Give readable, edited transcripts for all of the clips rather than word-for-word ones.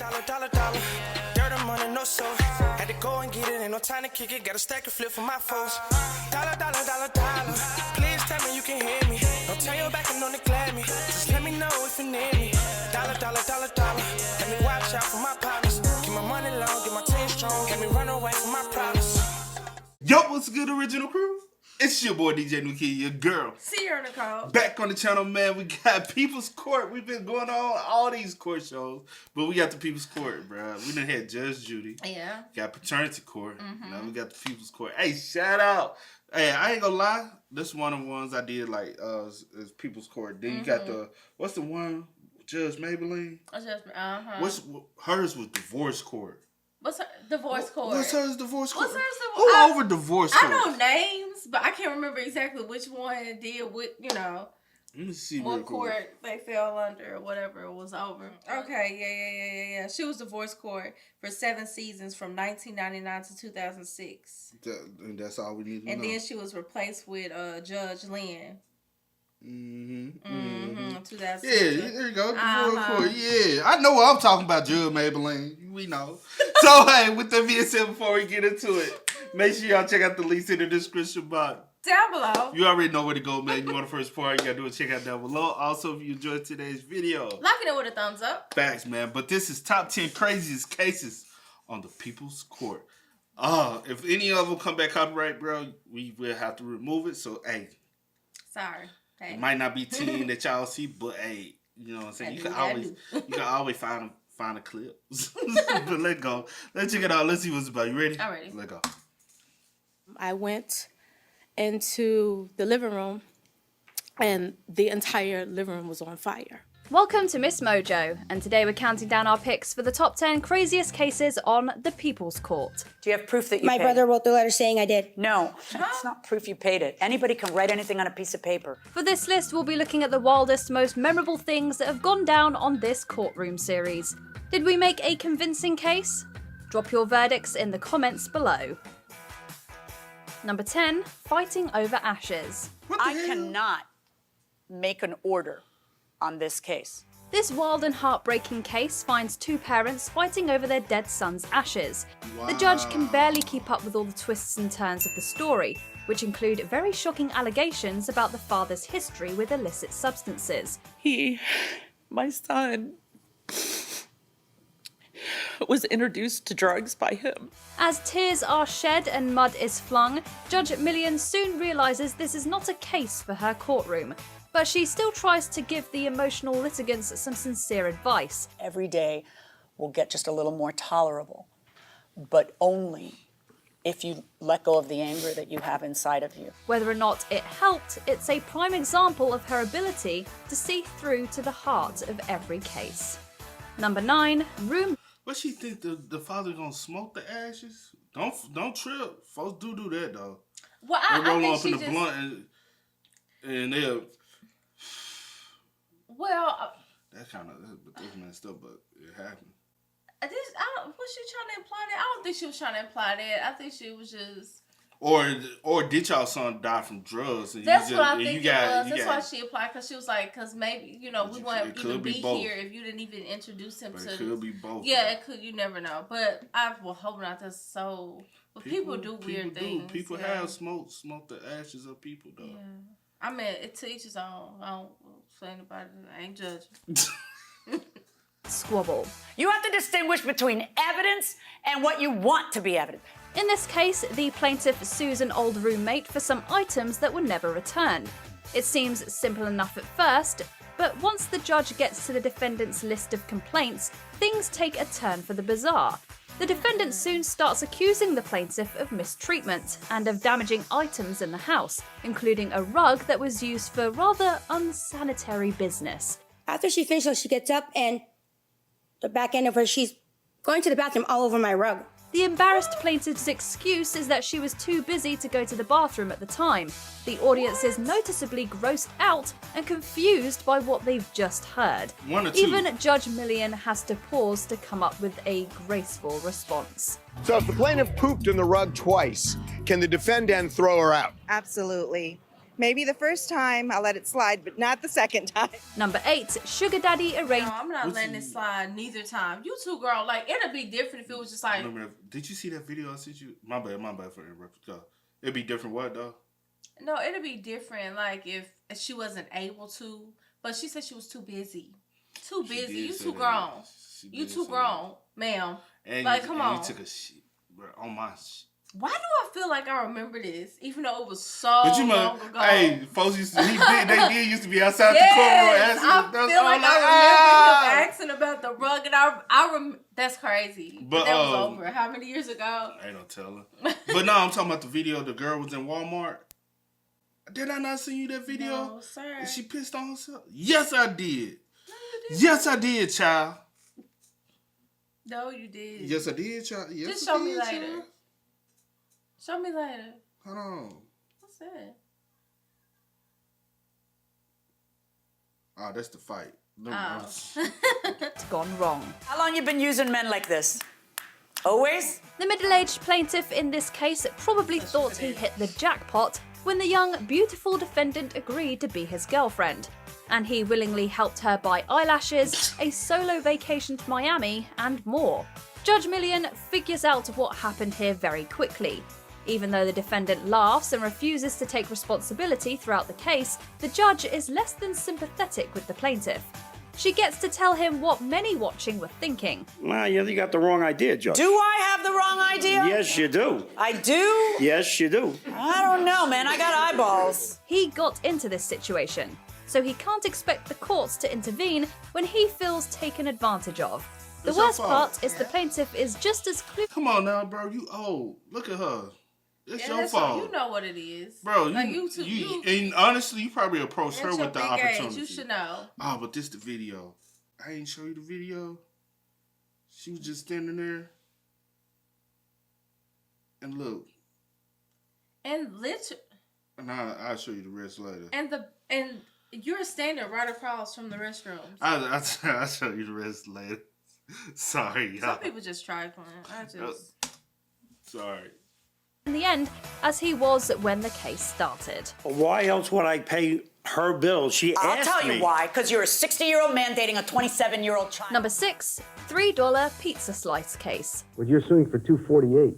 dollar. Dirt and money, no soul. Had to go and get it, ain't no time to kick it. Got a stack of flip for my foes. Dollar. Please tell me you can hear me. Don't turn your back and don't neglect me. Just let me know if you need me. Dollar. Let me watch out for my partners. Keep my money long, get my team strong. Let me run away from my problems. Yo, what's good, original crew? It's your boy DJ New Kid, your girl. Sierra Nicole. Back on the channel, man. We got People's Court. We've been going on all these court shows, but we got the People's Court, bro. We done had Judge Judy. Yeah. Got Paternity Court. Now we got the People's Court. Hey, shout out. Hey, I ain't gonna lie. This is one of the ones I did like is People's Court. Then you got the what's the one? Judge Maybelline. What's hers was Divorce Court. What's her divorce court? What's hers divorce court? What's hers Who over divorce court? I know names, but I can't remember exactly which one did what, Let me see what court they fell under or whatever it was over. Okay, yeah. She was divorce court for 7 seasons from 1999 to 2006. And that's all we need to know. And then she was replaced with Judge Lynn. 2006. Yeah, there you go. Divorce court. Yeah, I know what I'm talking about, Judge Maybelline. We know. So, hey, with that being said, before we get into it, make sure y'all check out the links in the description box. Down below. You already know where to go, man. You want the first part, you gotta do it. Check out down below. Also, if you enjoyed today's video, like it with a thumbs up. Facts, man. But this is top 10 craziest cases on the People's Court. If any of them come back copyright, bro, we will have to remove it. So, hey. Sorry. Hey. It might not be 10 that y'all see, but hey, you know what I'm saying? You can always find a clip. But let's go. Let's check it out. Let's see what's about. You ready? I'm ready. Let's go. I went into the living room and the entire living room was on fire. Welcome to Miss Mojo, and today we're counting down our picks for the top 10 craziest cases on the People's Court. Do you have proof that you My paid? brother wrote the letter saying I did. No, that's not proof you paid it. Anybody can write anything on a piece of paper. For this list, we'll be looking at the wildest, most memorable things that have gone down on this courtroom series. Did we make a convincing case? Drop your verdicts in the comments below. Number 10, fighting over ashes. I cannot make an order on this case. This wild and heartbreaking case finds two parents fighting over their dead son's ashes. Wow. The judge can barely keep up with all the twists and turns of the story, which include very shocking allegations about the father's history with illicit substances. My son, was introduced to drugs by him. As tears are shed and mud is flung, Judge Millian soon realises this is not a case for her courtroom. But she still tries to give the emotional litigants some sincere advice. Every day will get just a little more tolerable, but only if you let go of the anger that you have inside of you. Whether or not it helped, it's a prime example of her ability to see through to the heart of every case. Number 9, room. What she think the father gonna smoke the ashes? Don't trip. Folks do that though. Well, they roll I think up in the blunt and they'll. Well, That's messed up, but it happened. was she trying to imply that? I don't think she was trying to imply that. I think she was just. Or did y'all son die from drugs? And That's you what just, I think you got, it was. That's why she applied, because she was like, because maybe, we wouldn't even be both. here if you didn't even introduce him But to. it could be both. Yeah, it could. You never know. But I will hope not. That's so. But people do weird things. People have smoked the ashes of people, though. Yeah. I mean, it to each his own. I don't say anybody. I ain't judging. Squabble. You have to distinguish between evidence and what you want to be evidence. In this case, the plaintiff sues an old roommate for some items that were never returned. It seems simple enough at first, but once the judge gets to the defendant's list of complaints, things take a turn for the bizarre. The defendant soon starts accusing the plaintiff of mistreatment and of damaging items in the house, including a rug that was used for rather unsanitary business. After she finishes, she gets up and the back end of her, she's going to the bathroom all over my rug. The embarrassed plaintiff's excuse is that she was too busy to go to the bathroom at the time. The audience is noticeably grossed out and confused by what they've just heard. One or two. Even Judge Millian has to pause to come up with a graceful response. So if the plaintiff pooped in the rug twice, can the defendant throw her out? Absolutely. Maybe the first time I'll let it slide, but not the second time. Number 8, sugar daddy arranged. No, I'm not letting it slide neither time. You two, girl, like, it'd be different if it was just like... Did you see that video I sent you? My bad for interrupting. It'd be different what, though? No, it'd be different, like, if she wasn't able to. But she said she was too busy. Too busy. You too grown. You too grown, ma'am. Like, come on. You took a shit, bro, on my shit. Why do I feel like I remember this, even though it was so long ago? Hey, folks used to, they did used to be outside the courtroom asking. I feel like I remember him asking about the rug, and that's crazy. But that was over. How many years ago? Ain't no telling. But no, I'm talking about the video. The girl was in Walmart. Did I not send you that video? No, sir. And she pissed on herself? Yes, I did. Yes, I did, child. No, you did. Yes, I did, child. Yes, just show me later. Child. Show me later. Hold on. What's that? Oh, that's the fight. It's gone wrong. How long you been using men like this? Always? The middle-aged plaintiff in this case probably thought he hit the jackpot when the young, beautiful defendant agreed to be his girlfriend. And he willingly helped her buy eyelashes, a solo vacation to Miami, and more. Judge Million figures out what happened here very quickly. Even though the defendant laughs and refuses to take responsibility throughout the case, the judge is less than sympathetic with the plaintiff. She gets to tell him what many watching were thinking. Nah, you got the wrong idea, Judge. Do I have the wrong idea? Yes, you do. I do? Yes, you do. I don't know, man. I got eyeballs. He got into this situation, so he can't expect the courts to intervene when he feels taken advantage of. The worst part is the plaintiff is just as clueless. Come on now, bro. You old. Look at her. It's your fault. You know what it is. Bro, like and honestly, you probably approached her with the opportunity. Age, you should know. Oh, but this the video. I ain't show you the video. She was just standing there. And look. And literally. And I'll show you the rest later. And you're standing right across from the restrooms. I'll show you the rest later. Sorry, y'all. Some people just trifling. Sorry. In the end, as he was when the case started. Why else would I pay her bill? She asked me. I'll tell you why. Because you're a 60-year-old man dating a 27-year-old child. Number 6, $3 pizza slice case. Well, you're suing for $248.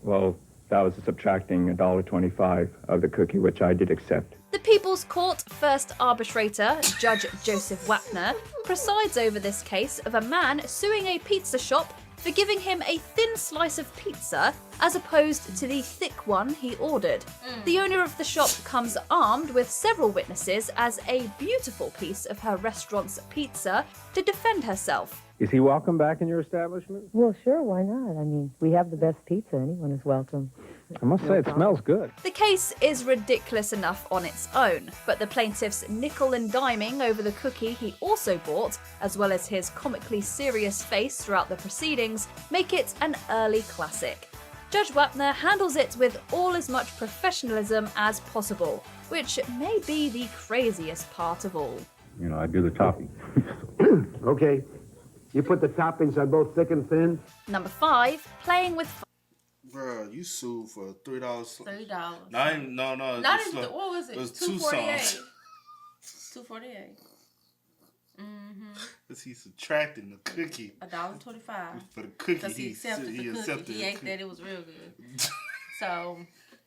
Well, that was subtracting $1.25 of the cookie, which I did accept. The People's Court first arbitrator, Judge Joseph Wapner, presides over this case of a man suing a pizza shop for giving him a thin slice of pizza as opposed to the thick one he ordered. The owner of the shop comes armed with several witnesses as a beautiful piece of her restaurant's pizza to defend herself. Is he welcome back in your establishment? Well, sure, why not? I mean, we have the best pizza. Anyone is welcome. I must say, it smells good. The case is ridiculous enough on its own, but the plaintiff's nickel and diming over the cookie he also bought, as well as his comically serious face throughout the proceedings, make it an early classic. Judge Wapner handles it with all as much professionalism as possible, which may be the craziest part of all. You know, I do the topping. Okay. You put the toppings on both thick and thin? Number 5, playing with Bro, you sued for $3. $3. No. Not even, what was it? It was 2 songs. $248. Mm-hmm. Because he's subtracting the cookie. $1.25. For the cookie. Because he accepted the cookie. He ate that. It was real good. So,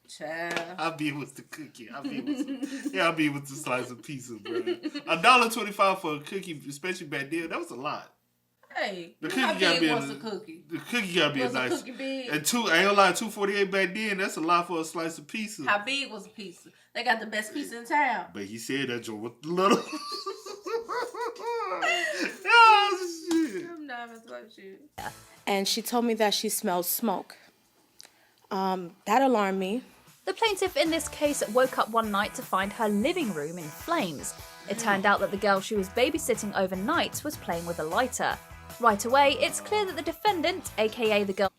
child. I'll be with the cookie. I'll be with the slice of pizza, bro. $1.25 for a cookie, especially back then, that was a lot. Hey, the cookie how gotta big be was the cookie? The cookie gotta be was a nice. The cookie big? And I ain't gonna lie, $2.48 back then, that's a lot for a slice of pizza. How big was the pizza? They got the best pizza in town. But he said that joint was little. Oh, shit. I'm not even talking shit. And she told me that she smelled smoke. That alarmed me. The plaintiff in this case woke up one night to find her living room in flames. It turned out that the girl she was babysitting overnight was playing with a lighter. Right away, it's clear that the defendant, aka the girl...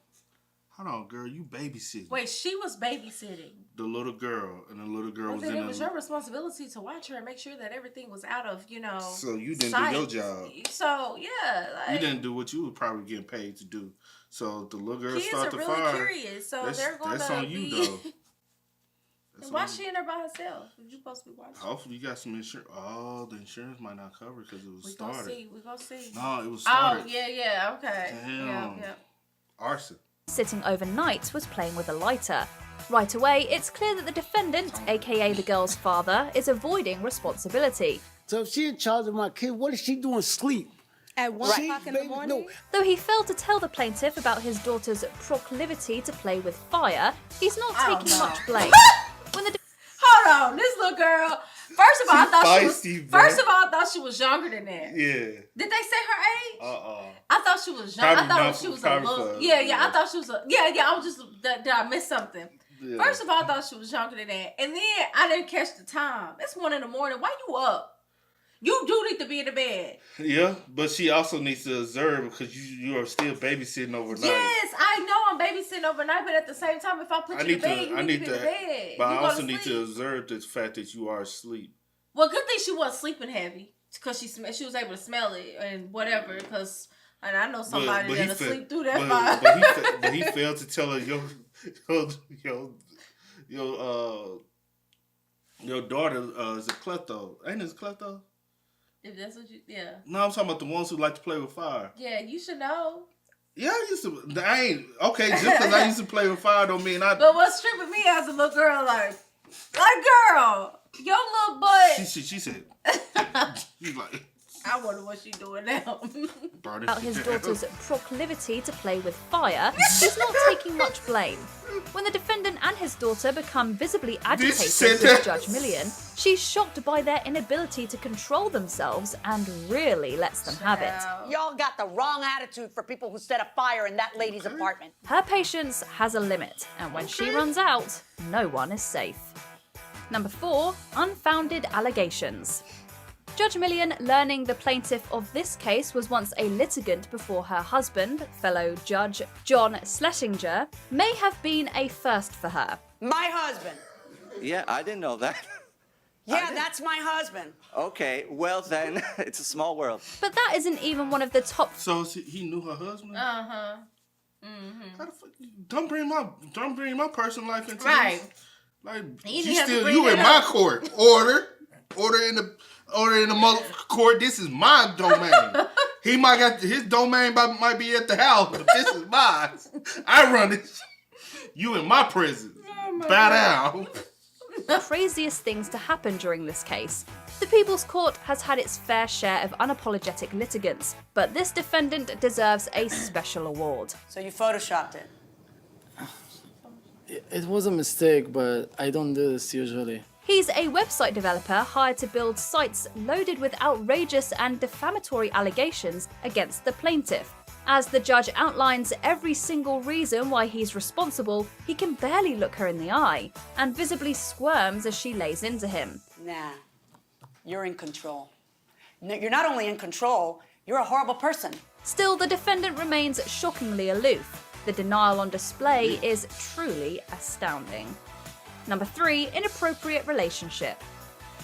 Hold on, girl, you babysitting. Wait, she was babysitting. The little girl, and the little girl was in it was your responsibility to watch her and make sure that everything was out of, So you didn't sight. do your job. So, yeah. You didn't do what you were probably getting paid to do. So the little girl started the really fire. Curious, so they're going that's to on you, though. Why is she in there by herself? You supposed to be watching. Hopefully you got some insurance. Oh, the insurance might not cover because it was started. We gonna see. No, it was started. Oh, yeah, okay. Damn. Yeah. Arson. Sitting overnight was playing with a lighter. Right away, it's clear that the defendant, aka the girl's father, is avoiding responsibility. So if she's in charge of my kid, what is she doing asleep? At 1 o'clock in the morning? Though he failed to tell the plaintiff about his daughter's proclivity to play with fire, he's not taking much blame. Hold on, this little girl. First of all, I thought she was younger than that. Yeah. Did they say her age? I thought she was young. I thought she was a little. Yeah. I thought she was a. Yeah. I was just. Did I miss something? Yeah. First of all, I thought she was younger than that, and then I didn't catch the time. It's 1 a.m. Why you up? You do need to be in the bed. Yeah, but she also needs to observe because you are still babysitting overnight. Yes, I know I'm babysitting overnight, but at the same time, if I put you to bed, you need to be in bed. But I also need to observe the fact that you are asleep. Well, good thing she wasn't sleeping heavy because she was able to smell it and whatever. Because and I know somebody that'll sleep through that fire. But he failed to tell her your daughter is a klepto. Ain't it a klepto? If that's what you, yeah. No, I'm talking about the ones who like to play with fire. Yeah, you should know. Yeah, I used to. Just because I used to play with fire don't mean I. But what's tripping me as a little girl, like girl, your little butt. She said. She's like. I wonder what she's doing now. About his daughter's proclivity to play with fire, he's not taking much blame. When the defendant and his daughter become visibly agitated with Judge Million, she's shocked by their inability to control themselves and really lets them have it. Y'all got the wrong attitude for people who set a fire in that lady's apartment. Her patience has a limit, and when she runs out, no one is safe. Number 4, unfounded allegations. Judge Million, learning the plaintiff of this case was once a litigant before her husband, fellow Judge John Schlesinger, may have been a first for her. My husband. Yeah, I didn't know that. Yeah, that's my husband. Okay, well then, it's a small world. But that isn't even one of the top... So he knew her husband? Uh-huh. Mm-hmm. Don't bring my personal life into this. Like, you in my court. Order in the mother court. This is my domain. He might got his domain might be at the house, but this is mine. I run it. You in my prison. Bow down. The craziest things to happen during this case. The People's Court has had its fair share of unapologetic litigants, but this defendant deserves a special award. So you photoshopped it? It was a mistake, but I don't do this usually. He's a website developer hired to build sites loaded with outrageous and defamatory allegations against the plaintiff. As the judge outlines every single reason why he's responsible, he can barely look her in the eye and visibly squirms as she lays into him. Nah, you're in control. No, you're not only in control, you're a horrible person. Still, the defendant remains shockingly aloof. The denial on display is truly astounding. Number 3, inappropriate relationship.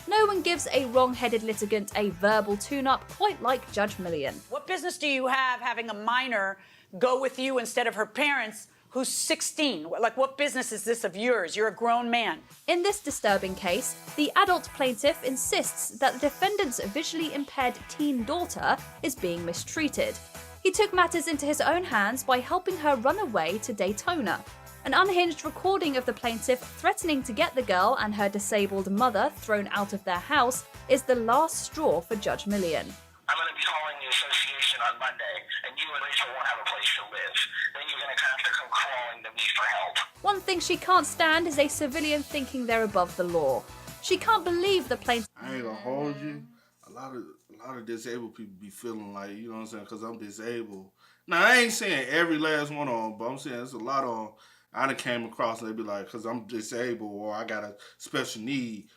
No one gives a wrong-headed litigant a verbal tune-up quite like Judge Million. What business do you have having a minor go with you instead of her parents who's 16? Like, what business is this of yours? You're a grown man. In this disturbing case, the adult plaintiff insists that the defendant's visually impaired teen daughter is being mistreated. He took matters into his own hands by helping her run away to Daytona. An unhinged recording of the plaintiff threatening to get the girl and her disabled mother thrown out of their house is the last straw for Judge Million. I'm going to be calling the association on Monday, and you and Rachel won't have a place to live. Then you're going to have to come crawling to me for help. One thing she can't stand is a civilian thinking they're above the law. She can't believe the plaintiff... I ain't gonna hold you. A lot of disabled people be feeling like, you know what I'm saying, because I'm disabled. Now, I ain't saying every last one on them, but I'm saying there's a lot on... I done came across and they be like, because I'm disabled or I got a special need,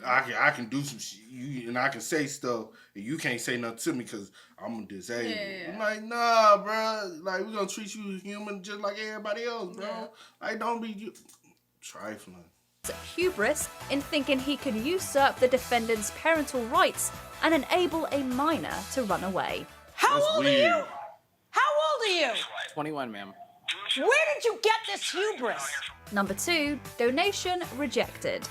I can do some shit, and I can say stuff, and you can't say nothing to me because I'm disabled. Yeah. I'm like, nah, bro. Like, we're going to treat you human just like everybody else, bro. Yeah. Like, don't be trifling. Hubris in thinking he could usurp the defendant's parental rights and enable a minor to run away. How old are you? How old are you? 21, ma'am. Do what Where did you get this hubris? Number 2, donation rejected.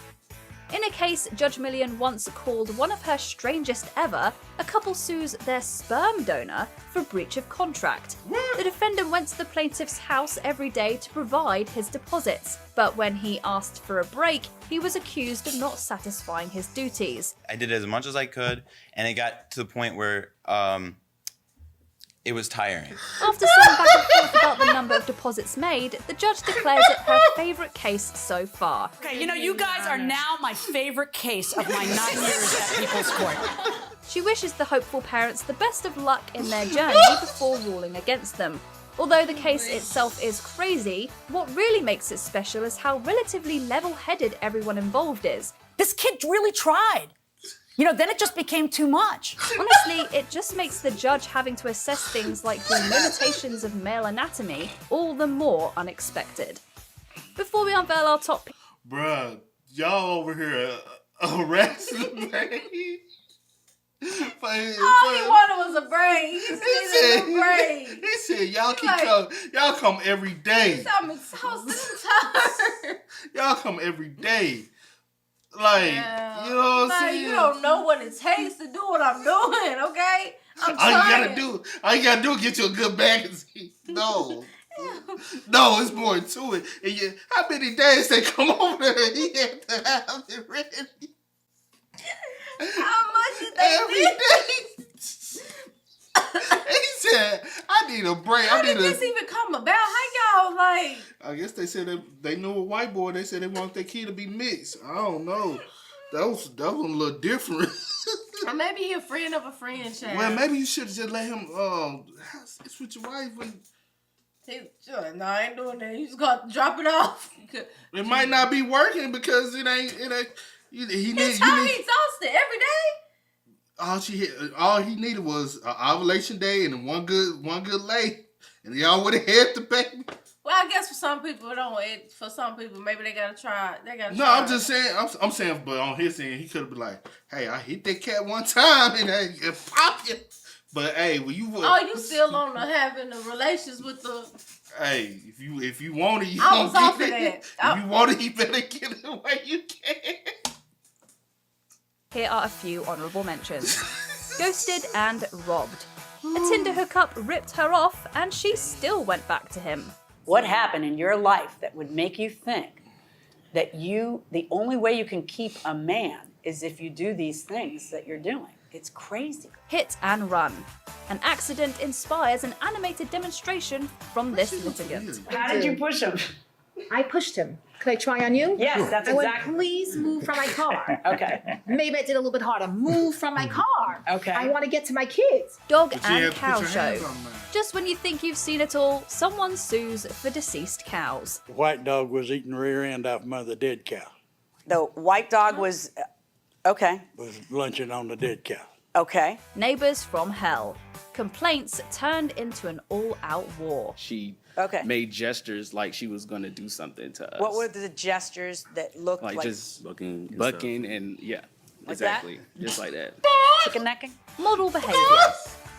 In a case Judge Million once called one of her strangest ever, a couple sues their sperm donor for breach of contract. The defendant went to the plaintiff's house every day to provide his deposits, but when he asked for a break, he was accused of not satisfying his duties. I did as much as I could, and it got to the point where it was tiring. After some back and forth about the number of deposits made, the judge declares it her favourite case so far. Okay, you know, you guys are now my favorite case of my 9 years at People's Court. She wishes the hopeful parents the best of luck in their journey before ruling against them. Although the case itself is crazy, what really makes it special is how relatively level-headed everyone involved is. This kid really tried. You know, then it just became too much. Honestly, it just makes the judge having to assess things like the limitations of male anatomy all the more unexpected. Before we unveil our top... Bruh, y'all over here harassing me. All he wanted was a brain. He said a brain. He said, y'all come every day. I'm exhausted. Y'all come every day. Like, you know what I'm saying? You don't know what it takes to do what I'm doing, okay? I'm all trying. you gotta do is get you a good magazine. No. No, it's more to it. And how many days they come over there? He had to have it ready. How much did they every day? He said, I need a break. How did this even come about? How y'all like? I guess they said they knew a white boy. They said they want their kid to be mixed. I don't know. That was a little different. Or maybe he a friend of a friend, child. Well, maybe you should have just let him it's with your wife when. No, I ain't doing that. You just got to drop it off. It might not be working because it ain't. He His time exhausted every day. All he needed was an ovulation day and one good lay, and y'all would have had the baby. Well, I guess for some people it don't. For some people, maybe they gotta try. No, I'm just saying. I'm saying, but on his end, he could have been like, "Hey, I hit that cat one time and I pop you." But hey, when you you still on having the relations with the. Hey, if you want it, you I was gonna off get of it. that. If you want it, you better get it the way you can. Here are a few honourable mentions. Ghosted and robbed. A Tinder hookup ripped her off and she still went back to him. What happened in your life that would make you think that the only way you can keep a man is if you do these things that you're doing? It's crazy. Hit and run. An accident inspires an animated demonstration from this litigant. How did you push him? I pushed him. Could I try on you? Yes, that's I exactly. went, please move from my car. Okay. Maybe I did a little bit harder. Move from my car. Okay. I want to get to my kids. Dog and cow show. Just when you think you've seen it all, someone sues for deceased cows. The white dog was eating rear end off mother dead cow. The white dog was, okay. Was lunching on the dead cow. Okay. Neighbours from hell. Complaints turned into an all-out war. She Okay. made gestures like she was going to do something to us. What were the gestures that looked like? just bucking and yeah, Like exactly. Just like that. Chicken necking? Model behaviour.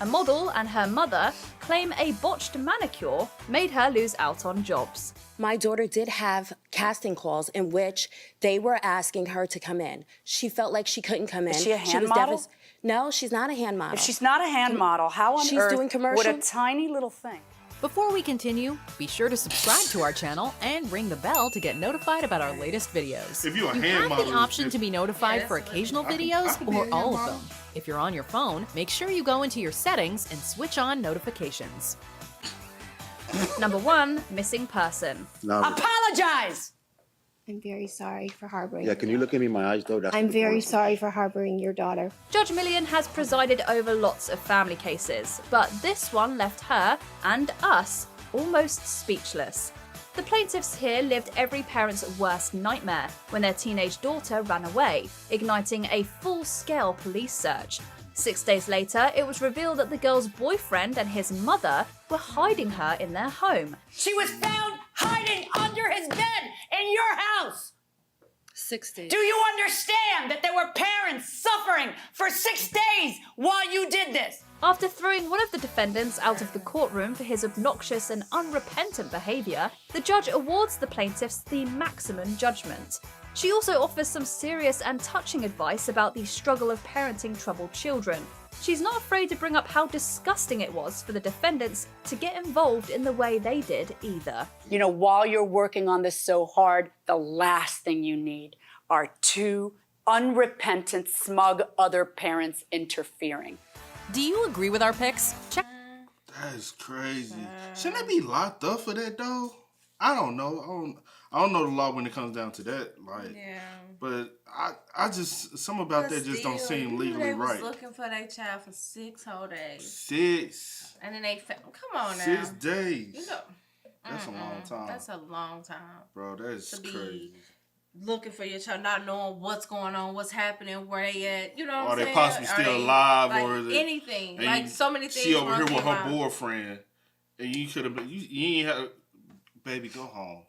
A model and her mother claim a botched manicure made her lose out on jobs. My daughter did have casting calls in which they were asking her to come in. She felt like she couldn't come in. Is she a hand was model? No, she's not a hand model. If she's not a hand model, how on She's earth doing commercials? would a tiny little thing? Before we continue, be sure to subscribe to our channel and ring the bell to get notified about our latest videos. If you're a you hand have model, the option to be notified for occasional videos or all of them. If you're on your phone, make sure you go into your settings and switch on notifications. Number 1, missing person. Apologize! I'm very sorry for harboring. Yeah, can you look at me in my eyes, though? I'm very sorry for harboring your daughter. Judge Million has presided over lots of family cases, but this one left her and us almost speechless. The plaintiffs here lived every parent's worst nightmare when their teenage daughter ran away, igniting a full-scale police search. 6 days later, it was revealed that the girl's boyfriend and his mother were hiding her in their home. She was found hiding under his bed in your house. 6 days. Do you understand that there were parents suffering for 6 days while you did this? After throwing one of the defendants out of the courtroom for his obnoxious and unrepentant behaviour, the judge awards the plaintiffs the maximum judgment. She also offers some serious and touching advice about the struggle of parenting troubled children. She's not afraid to bring up how disgusting it was for the defendants to get involved in the way they did either. You know, while you're working on this so hard, the last thing you need are two unrepentant, smug other parents interfering. Do you agree with our picks? Check. That is crazy. Shouldn't they be locked up for that though? I don't know. I don't know the law when it comes down to that. Like, yeah. But I just something about that just don't seem legally they right. Was looking for their child for 6 whole days. 6. And then they come on now. 6 days. You know, that's a long time. That's a long time, bro. That is crazy. Looking for your child, not knowing what's going on, what's happening, where they at. You know what I'm saying? Are they possibly still alive, like, or is it anything? Like so many things. She over here with her boyfriend, and you could have been. You ain't have. Baby, go home.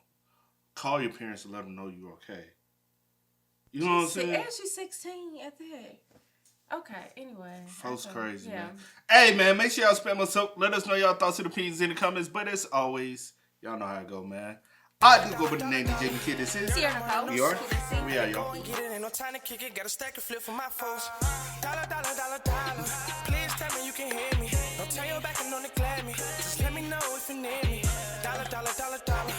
Call your parents and let them know you're okay. You know what I'm saying? And she's 16 at that. Okay, anyway. Folks crazy, yeah. man. Hey, man, make sure y'all spam us up. Let us know y'all thoughts and opinions in the comments. But as always, y'all know how it go, man. I do go by the name DJ Kid. This is. We are. We are, y'all. Ain't no time to kick it. Got a stack of flip for my folks. Dollar, dollar, dollar, dollar. Please tell me you can hear me. Don't turn your back and don't neglect me. Just let me know if you need me. Dollar, dollar, dollar, dollar.